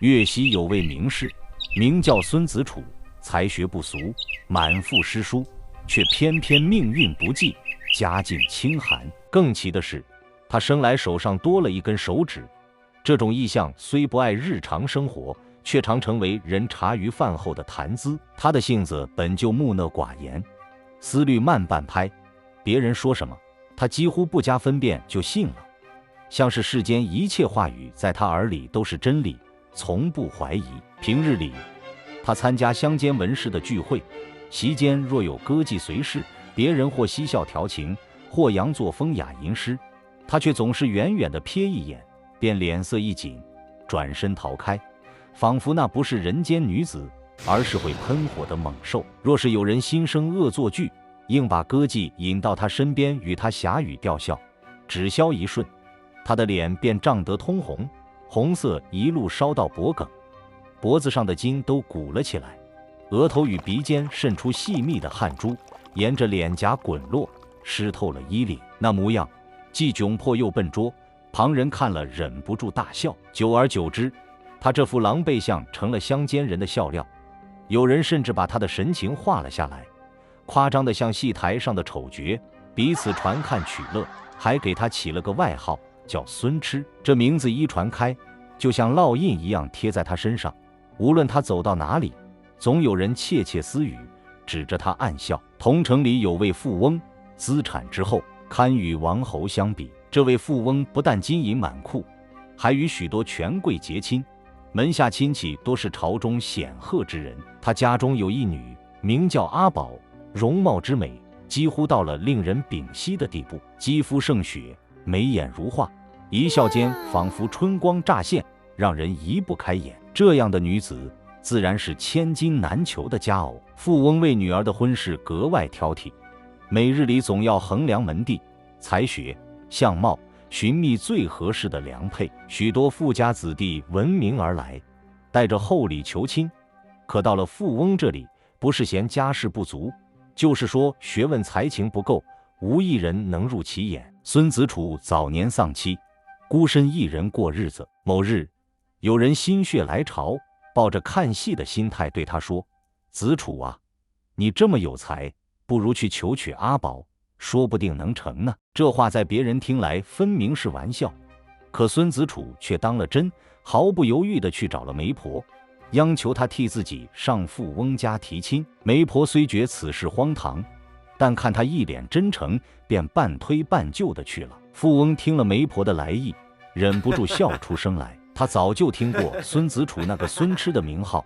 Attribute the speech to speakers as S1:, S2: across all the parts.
S1: 岳西有位名士，名叫孙子楚，才学不俗，满腹诗书，却偏偏命运不济，家境清寒。更奇的是，他生来手上多了一根手指。这种异象虽不碍日常生活，却常成为人茶余饭后的谈资。他的性子本就木讷寡言，思虑慢半拍，别人说什么，他几乎不加分辨就信了，像是世间一切话语在他耳里都是真理，从不怀疑。平日里，他参加乡间文士的聚会，席间若有歌妓随侍，别人或嬉笑调情，或佯作风雅吟诗，他却总是远远地瞥一眼，便脸色一紧，转身逃开，仿佛那不是人间女子，而是会喷火的猛兽。若是有人心生恶作剧，硬把歌妓引到他身边与他侠语吊笑，只消一瞬，他的脸便涨得通红，红色一路烧到脖颈，脖子上的筋都鼓了起来，额头与鼻尖渗出细密的汗珠，沿着脸颊滚落，湿透了衣领。那模样既窘迫又笨拙，旁人看了忍不住大笑。久而久之，他这副狼狈相成了乡间人的笑料，有人甚至把他的神情画了下来，夸张得像戏台上的丑角，彼此传看取乐，还给他起了个外号叫孙痴。这名字一传开，就像烙印一样贴在他身上，无论他走到哪里，总有人窃窃私语，指着他暗笑。同城里有位富翁，资产之厚，堪与王侯相比。这位富翁不但金银满库，还与许多权贵结亲，门下亲戚多是朝中显赫之人。他家中有一女，名叫阿宝，容貌之美几乎到了令人屏息的地步，肌肤胜雪，眉眼如画，一笑间仿佛春光乍现，让人移不开眼。这样的女子自然是千金难求的佳偶。富翁为女儿的婚事格外挑剔，每日里总要衡量门第、才学、相貌，寻觅最合适的良配。许多富家子弟闻名而来，带着厚礼求亲，可到了富翁这里，不是嫌家世不足，就是说学问才情不够，无一人能入其眼。孙子楚早年丧妻，孤身一人过日子。某日，有人心血来潮，抱着看戏的心态对他说：“子楚啊，你这么有才，不如去求娶阿宝，说不定能成呢。”这话在别人听来分明是玩笑，可孙子楚却当了真，毫不犹豫地去找了媒婆，央求他替自己上富翁家提亲。媒婆虽觉此事荒唐，但看他一脸真诚，便半推半就地去了。富翁听了媒婆的来意，忍不住笑出声来。他早就听过孙子楚那个孙痴的名号，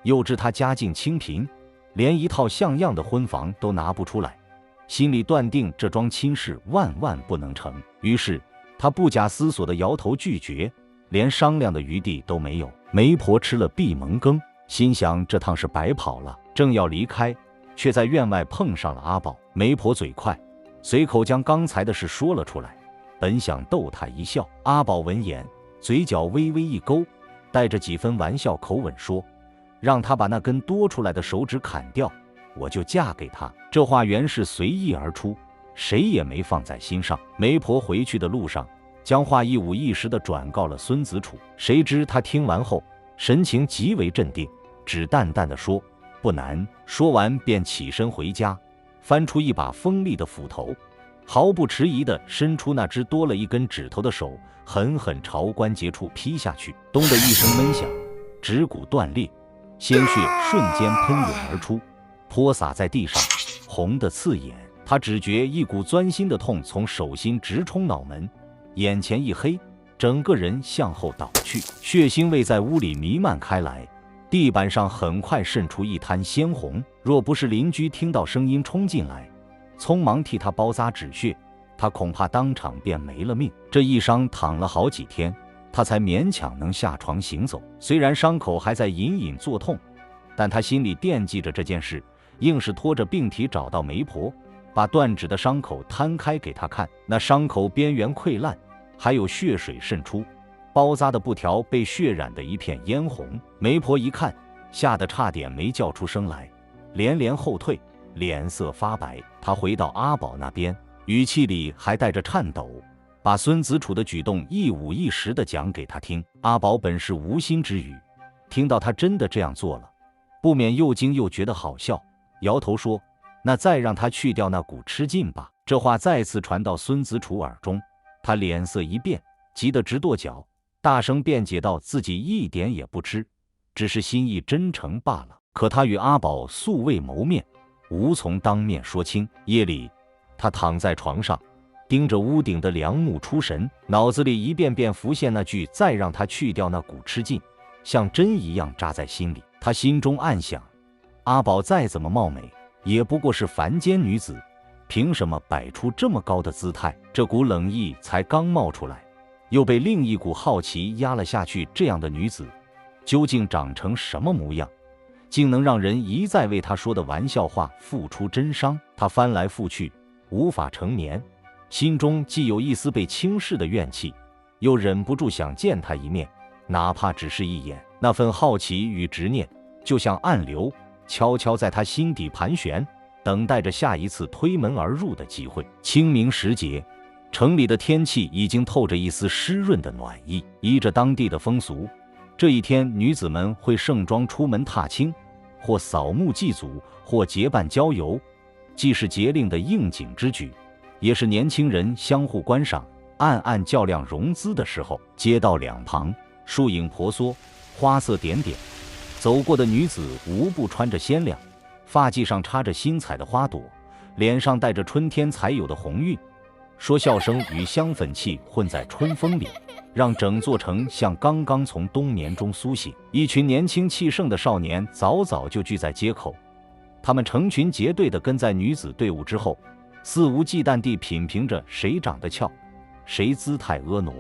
S1: 又知他家境清贫，连一套像样的婚房都拿不出来，心里断定这桩亲事万万不能成。于是他不假思索地摇头拒绝，连商量的余地都没有。媒婆吃了闭门羹，心想这趟是白跑了，正要离开，却在院外碰上了阿宝。媒婆嘴快，随口将刚才的事说了出来，本想逗他一笑。阿宝闻言，嘴角微微一勾，带着几分玩笑口吻说：“让他把那根多出来的手指砍掉，我就嫁给他。”这话原是随意而出，谁也没放在心上。媒婆回去的路上，将话一五一十地转告了孙子楚。谁知他听完后，神情极为镇定，只淡淡地说：“不难。”说完便起身回家，翻出一把锋利的斧头，毫不迟疑地伸出那只多了一根指头的手，狠狠朝关节处劈下去。咚的一声闷响，指骨断裂，鲜血瞬间喷涌而出，泼洒在地上，红得刺眼。他只觉一股钻心的痛从手心直冲脑门，眼前一黑，整个人向后倒去，血腥味在屋里弥漫开来，地板上很快渗出一滩鲜红。若不是邻居听到声音冲进来，匆忙替他包扎止血，他恐怕当场便没了命。这一伤躺了好几天，他才勉强能下床行走。虽然伤口还在隐隐作痛，但他心里惦记着这件事，硬是拖着病体找到媒婆，把断指的伤口摊开给他看。那伤口边缘溃烂，还有血水渗出，包扎的布条被血染得一片嫣红。媒婆一看，吓得差点没叫出声来，连连后退，脸色发白。他回到阿宝那边，语气里还带着颤抖，把孙子楚的举动一五一十地讲给他听。阿宝本是无心之语，听到他真的这样做了，不免又惊又觉得好笑，摇头说：“那再让他去掉那股吃劲吧。”这话再次传到孙子楚耳中，他脸色一变，急得直跺脚，大声辩解道：“自己一点也不吃，只是心意真诚罢了。”可他与阿宝素未谋面，无从当面说清。夜里，他躺在床上，盯着屋顶的梁木出神，脑子里一遍遍浮现那句“再让他去掉那股吃劲”，像针一样扎在心里。他心中暗想：阿宝再怎么貌美，也不过是凡间女子，凭什么摆出这么高的姿态？这股冷意才刚冒出来，又被另一股好奇压了下去。这样的女子，究竟长成什么模样，竟能让人一再为她说的玩笑话付出真伤？他翻来覆去，无法成眠，心中既有一丝被轻视的怨气，又忍不住想见她一面，哪怕只是一眼。那份好奇与执念，就像暗流，悄悄在他心底盘旋，等待着下一次推门而入的机会。清明时节，城里的天气已经透着一丝湿润的暖意。依着当地的风俗，这一天女子们会盛装出门踏青，或扫墓祭祖，或结伴郊游，既是节令的应景之举，也是年轻人相互观赏、暗暗较量容姿的时候。街道两旁树影婆娑，花色点点，走过的女子无不穿着鲜亮，发髻上插着新采的花朵，脸上带着春天才有的红晕，说笑声与香粉气混在春风里，让整座城像刚刚从冬眠中苏醒。一群年轻气盛的少年早早就聚在街口，他们成群结队地跟在女子队伍之后，肆无忌惮地品评着谁长得俏，谁姿态婀娜，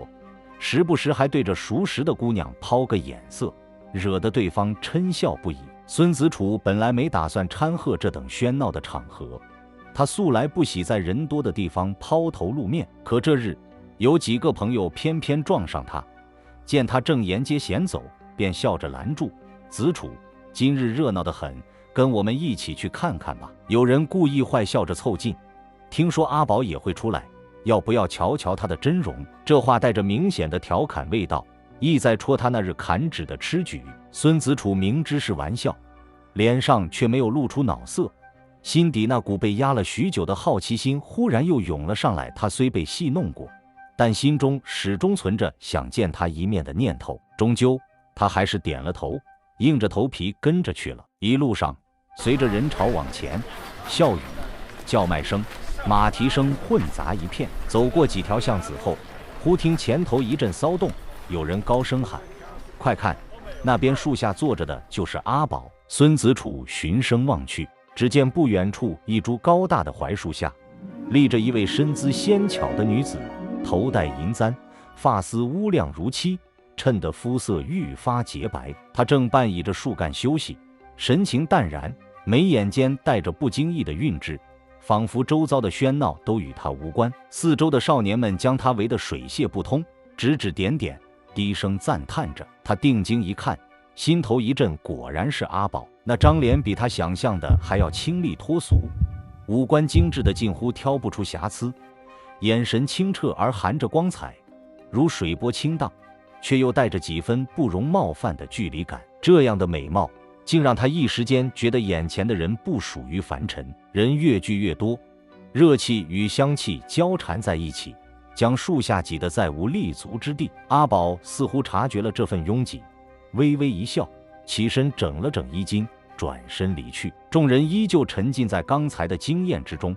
S1: 时不时还对着熟识的姑娘抛个眼色，惹得对方嗔笑不已。孙子楚本来没打算掺和这等喧闹的场合，他素来不喜在人多的地方抛头露面，可这日有几个朋友偏偏撞上他，见他正沿街闲走，便笑着拦住：“子楚，今日热闹得很，跟我们一起去看看吧。”有人故意坏笑着凑近，听说阿宝也会出来，要不要瞧瞧他的真容？这话带着明显的调侃味道，意在戳他那日砍指的吃举。孙子楚明知是玩笑，脸上却没有露出恼色，心底那股被压了许久的好奇心忽然又涌了上来。他虽被戏弄过，但心中始终存着想见他一面的念头。终究他还是点了头，硬着头皮跟着去了。一路上随着人潮往前，笑语、叫卖声、马蹄声混杂一片。走过几条巷子后，忽听前头一阵骚动，有人高声喊：“快看，那边树下坐着的就是阿宝！”孙子楚循声望去，只见不远处一株高大的槐树下，立着一位身姿纤巧的女子，头戴银簪，发丝乌亮如漆，衬得肤色愈发洁白。她正半倚着树干休息，神情淡然，眉眼间带着不经意的韵致，仿佛周遭的喧闹都与他无关。四周的少年们将他围得水泄不通，指指点点，低声赞叹着。他定睛一看，心头一震，果然是阿宝。那张脸比他想象的还要清丽脱俗，五官精致的近乎挑不出瑕疵，眼神清澈而含着光彩，如水波清荡，却又带着几分不容冒犯的距离感。这样的美貌竟让他一时间觉得眼前的人不属于凡尘。人越聚越多，热气与香气交缠在一起，将树下挤得再无立足之地。阿宝似乎察觉了这份拥挤，微微一笑，起身整了整衣襟，转身离去。众人依旧沉浸在刚才的惊艳之中，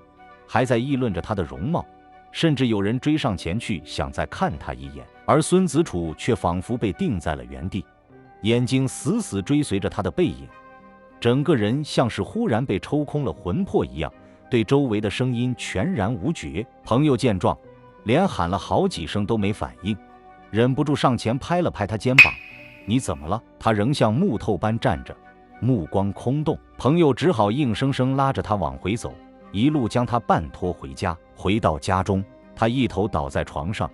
S1: 还在议论着他的容貌，甚至有人追上前去想再看他一眼。而孙子楚却仿佛被定在了原地，眼睛死死追随着他的背影，整个人像是忽然被抽空了魂魄一样，对周围的声音全然无觉。朋友见状，连喊了好几声都没反应，忍不住上前拍了拍他肩膀：“你怎么了？”他仍像木头般站着，目光空洞。朋友只好硬生生拉着他往回走，一路将他半拖回家。回到家中，他一头倒在床上，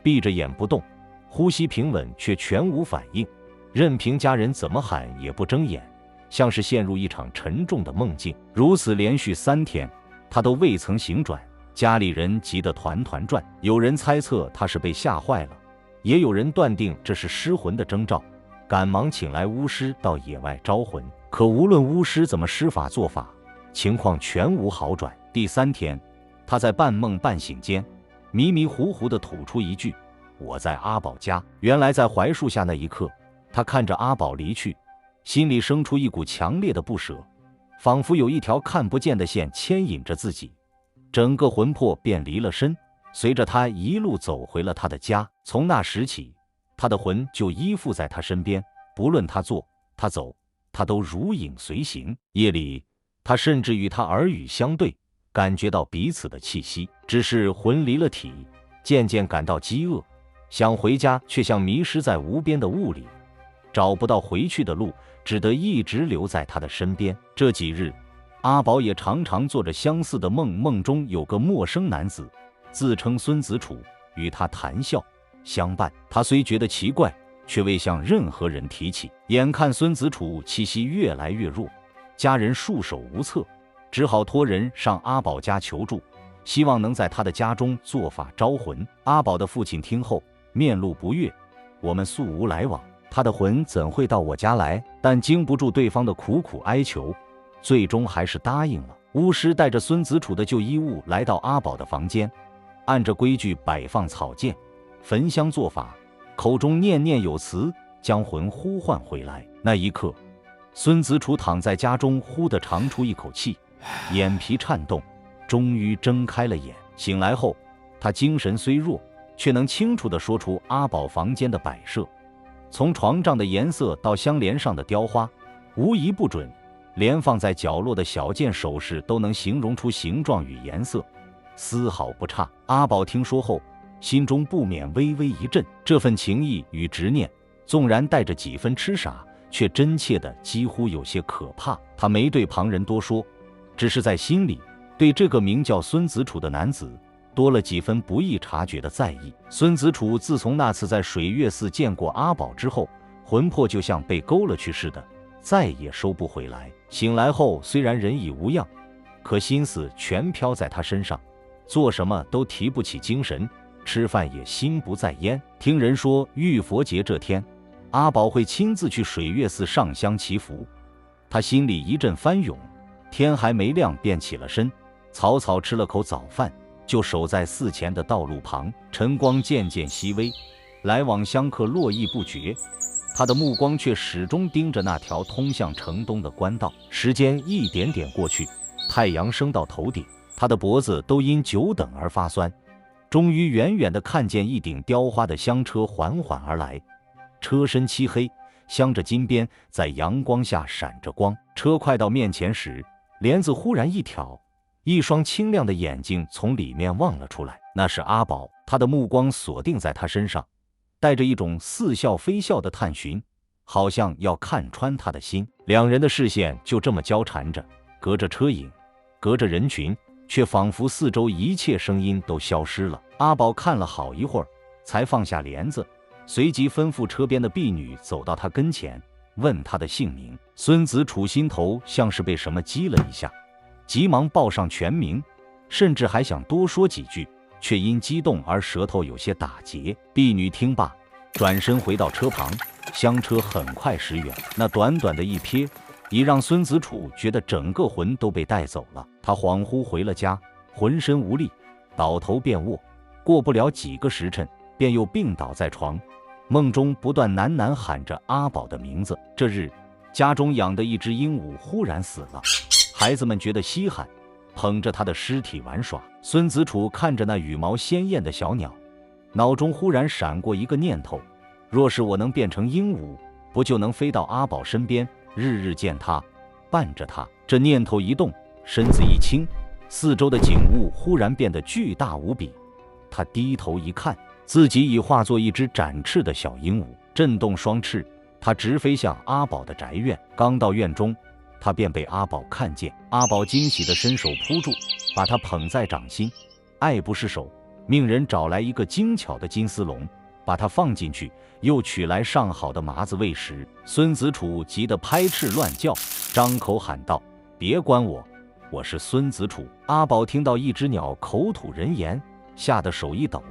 S1: 闭着眼不动，呼吸平稳，却全无反应，任凭家人怎么喊也不睁眼，像是陷入一场沉重的梦境。如此连续3天，他都未曾醒转，家里人急得团团转。有人猜测他是被吓坏了，也有人断定这是失魂的征兆，赶忙请来巫师到野外招魂。可无论巫师怎么施法做法，情况全无好转。第3天，他在半梦半醒间，迷迷糊糊地吐出一句：“我在阿宝家。”原来在槐树下那一刻，他看着阿宝离去，心里生出一股强烈的不舍，仿佛有一条看不见的线牵引着自己，整个魂魄便离了身，随着他一路走回了他的家。从那时起，他的魂就依附在他身边，不论他坐他走，他都如影随形。夜里，他甚至与他耳语相对，感觉到彼此的气息。只是魂离了体，渐渐感到饥饿，想回家，却像迷失在无边的雾里，找不到回去的路，只得一直留在他的身边。这几日，阿宝也常常做着相似的梦，梦中有个陌生男子，自称孙子楚，与他谈笑相伴。他虽觉得奇怪，却未向任何人提起。眼看孙子楚气息越来越弱，家人束手无策，只好托人上阿宝家求助，希望能在他的家中做法招魂。阿宝的父亲听后面露不悦：“我们素无来往，他的魂怎会到我家来？”但经不住对方的苦苦哀求，最终还是答应了。巫师带着孙子楚的旧衣物来到阿宝的房间，按着规矩摆放草箭、焚香做法，口中念念有词，将魂呼唤回来。那一刻，孙子楚躺在家中，忽地长出一口气，眼皮颤动，终于睁开了眼。醒来后，他精神虽弱，却能清楚地说出阿宝房间的摆设，从床帐的颜色到香帘上的雕花，无一不准，连放在角落的小件首饰都能形容出形状与颜色，丝毫不差。阿宝听说后，心中不免微微一震，这份情谊与执念，纵然带着几分痴傻，却真切的几乎有些可怕。他没对旁人多说，只是在心里对这个名叫孙子楚的男子多了几分不易察觉的在意。孙子楚自从那次在水月寺见过阿宝之后，魂魄就像被勾了去似的，再也收不回来。醒来后虽然人已无恙，可心思全飘在他身上，做什么都提不起精神，吃饭也心不在焉。听人说浴佛节这天，阿宝会亲自去水月寺上香祈福，他心里一阵翻涌，天还没亮便起了身，草草吃了口早饭，就守在寺前的道路旁。晨光渐渐熹微，来往香客络绎不绝，他的目光却始终盯着那条通向城东的官道。时间一点点过去，太阳升到头顶，他的脖子都因久等而发酸。终于远远地看见一顶雕花的香车缓缓而来，车身漆黑，镶着金边，在阳光下闪着光。车快到面前时，帘子忽然一挑，一双清亮的眼睛从里面望了出来。那是阿宝，他的目光锁定在他身上，带着一种似笑非笑的探寻，好像要看穿他的心。两人的视线就这么交缠着，隔着车影，隔着人群，却仿佛四周一切声音都消失了。阿宝看了好一会儿，才放下帘子，随即吩咐车边的婢女走到他跟前，问他的姓名。孙子楚心头像是被什么激了一下，急忙报上全名，甚至还想多说几句，却因激动而舌头有些打结。婢女听罢，转身回到车旁，香车很快驶远。那短短的一瞥，已让孙子楚觉得整个魂都被带走了。他恍惚回了家，浑身无力，倒头便卧。过不了几个时辰，便又病倒在床，梦中不断喃喃喊着阿宝的名字。这日，家中养的一只鹦鹉忽然死了，孩子们觉得稀罕，捧着他的尸体玩耍。孙子楚看着那羽毛鲜艳的小鸟，脑中忽然闪过一个念头：若是我能变成鹦鹉，不就能飞到阿宝身边，日日见他，伴着他？这念头一动，身子一轻，四周的景物忽然变得巨大无比。他低头一看，自己已化作一只展翅的小鹦鹉，震动双翅，他直飞向阿宝的宅院。刚到院中，他便被阿宝看见。阿宝惊喜地伸手扑住，把他捧在掌心，爱不释手，命人找来一个精巧的金丝笼，把它放进去，又取来上好的麻子喂食。孙子楚急得拍翅乱叫，张口喊道：“别管我，我是孙子楚。”阿宝听到一只鸟口吐人言，吓得手一抖，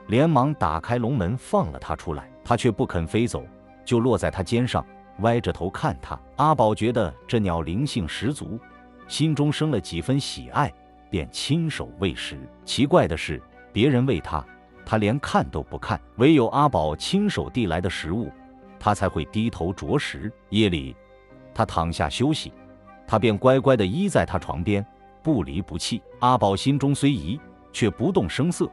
S1: 连忙打开笼门放了它出来。它却不肯飞走，就落在他肩上，歪着头看他。阿宝觉得这鸟灵性十足，心中生了几分喜爱，便亲手喂食。奇怪的是，别人喂他，他连看都不看，唯有阿宝亲手递来的食物，他才会低头啄食。夜里，他躺下休息，他便乖乖地依在他床边，不离不弃。阿宝心中虽疑，却不动声色，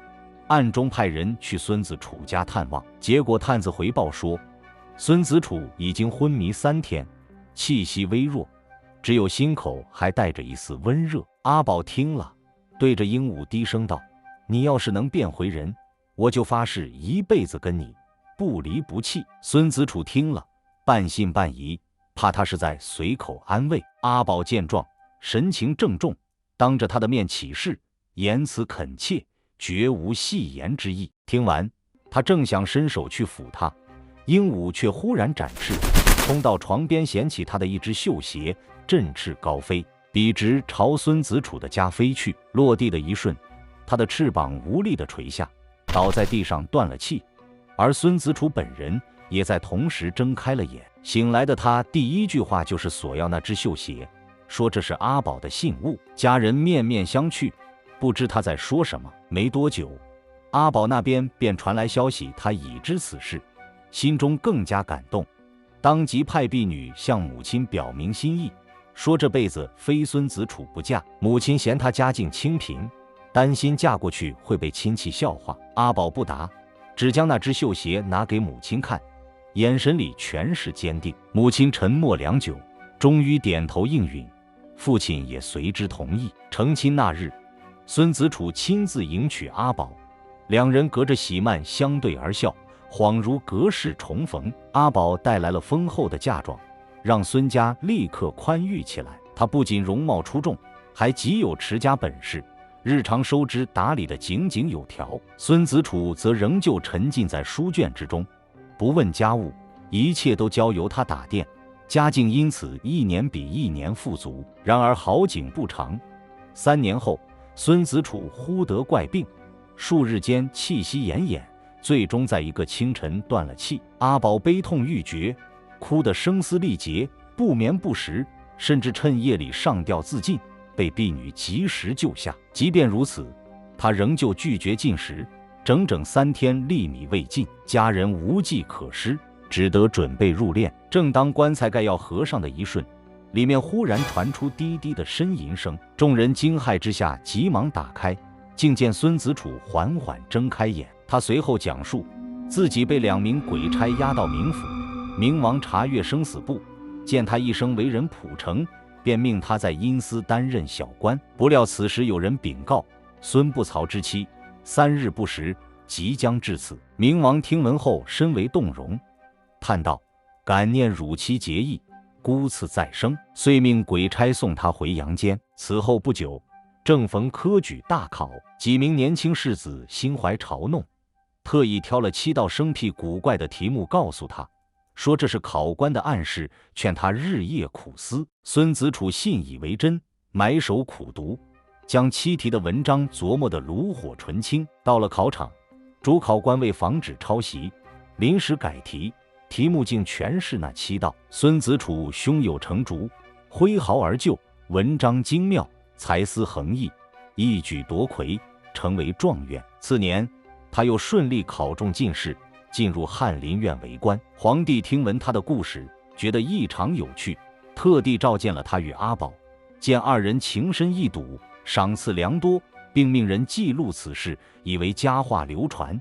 S1: 暗中派人去孙子楚家探望。结果探子回报说，孙子楚已经昏迷3天，气息微弱，只有心口还带着一丝温热。阿宝听了，对着鹦鹉低声道：“你要是能变回人，我就发誓一辈子跟你不离不弃。”孙子楚听了，半信半疑，怕他是在随口安慰。阿宝见状，神情郑重，当着他的面起誓，言辞恳切，绝无戏言之意。听完，他正想伸手去抚他，鹦鹉却忽然展翅，冲到床边，捡起他的一只绣鞋，振翅高飞，笔直朝孙子楚的家飞去。落地的一瞬，他的翅膀无力地垂下，倒在地上断了气。而孙子楚本人也在同时睁开了眼。醒来的他第一句话就是索要那只绣鞋，说这是阿宝的信物。家人面面相觑，不知他在说什么。没多久，阿宝那边便传来消息，他已知此事，心中更加感动，当即派婢女向母亲表明心意，说这辈子非孙子楚不嫁。母亲嫌他家境清贫，担心嫁过去会被亲戚笑话。阿宝不答，只将那只绣鞋拿给母亲看，眼神里全是坚定。母亲沉默良久，终于点头应允，父亲也随之同意。成亲那日，孙子楚亲自迎娶阿宝，两人隔着喜幔相对而笑，恍如隔世重逢。阿宝带来了丰厚的嫁妆，让孙家立刻宽裕起来。他不仅容貌出众，还极有持家本事，日常收支打理得井井有条。孙子楚则仍旧沉浸在书卷之中，不问家务，一切都交由他打点，家境因此一年比一年富足。然而好景不长，3年后，孙子楚忽得怪病，数日间气息奄奄，最终在一个清晨断了气。阿宝悲痛欲绝，哭得声嘶力竭，不眠不食，甚至趁夜里上吊自尽，被婢女及时救下。即便如此，他仍旧拒绝进食，整整3天粒米未进。家人无计可施，只得准备入殓。正当棺材盖要合上的一瞬，里面忽然传出低低的呻吟声，众人惊骇之下急忙打开，竟见孙子楚缓缓睁开眼。他随后讲述自己被2名鬼差押到冥府，冥王查阅生死簿，见他一生为人朴诚，便命他在阴司担任小官。不料此时有人禀告，孙不曹之妻3日不食，即将至此。冥王听闻后深为动容，叹道：“感念汝妻节义，孤赐再生。”遂命鬼差送他回阳间。此后不久，正逢科举大考，几名年轻士子心怀嘲弄，特意挑了7道生僻古怪的题目告诉他，说这是考官的暗示，劝他日夜苦思。孙子楚信以为真，埋首苦读，将7题的文章琢磨得炉火纯青。到了考场，主考官为防止抄袭，临时改题，题目竟全是那7道。孙子楚胸有成竹，挥毫而就，文章精妙，才思横溢，一举夺魁，成为状元。次年，他又顺利考中进士，进入翰林院为官。皇帝听闻他的故事，觉得异常有趣，特地召见了他与阿宝，见2人情深意笃，赏赐良多，并命人记录此事，以为佳话流传。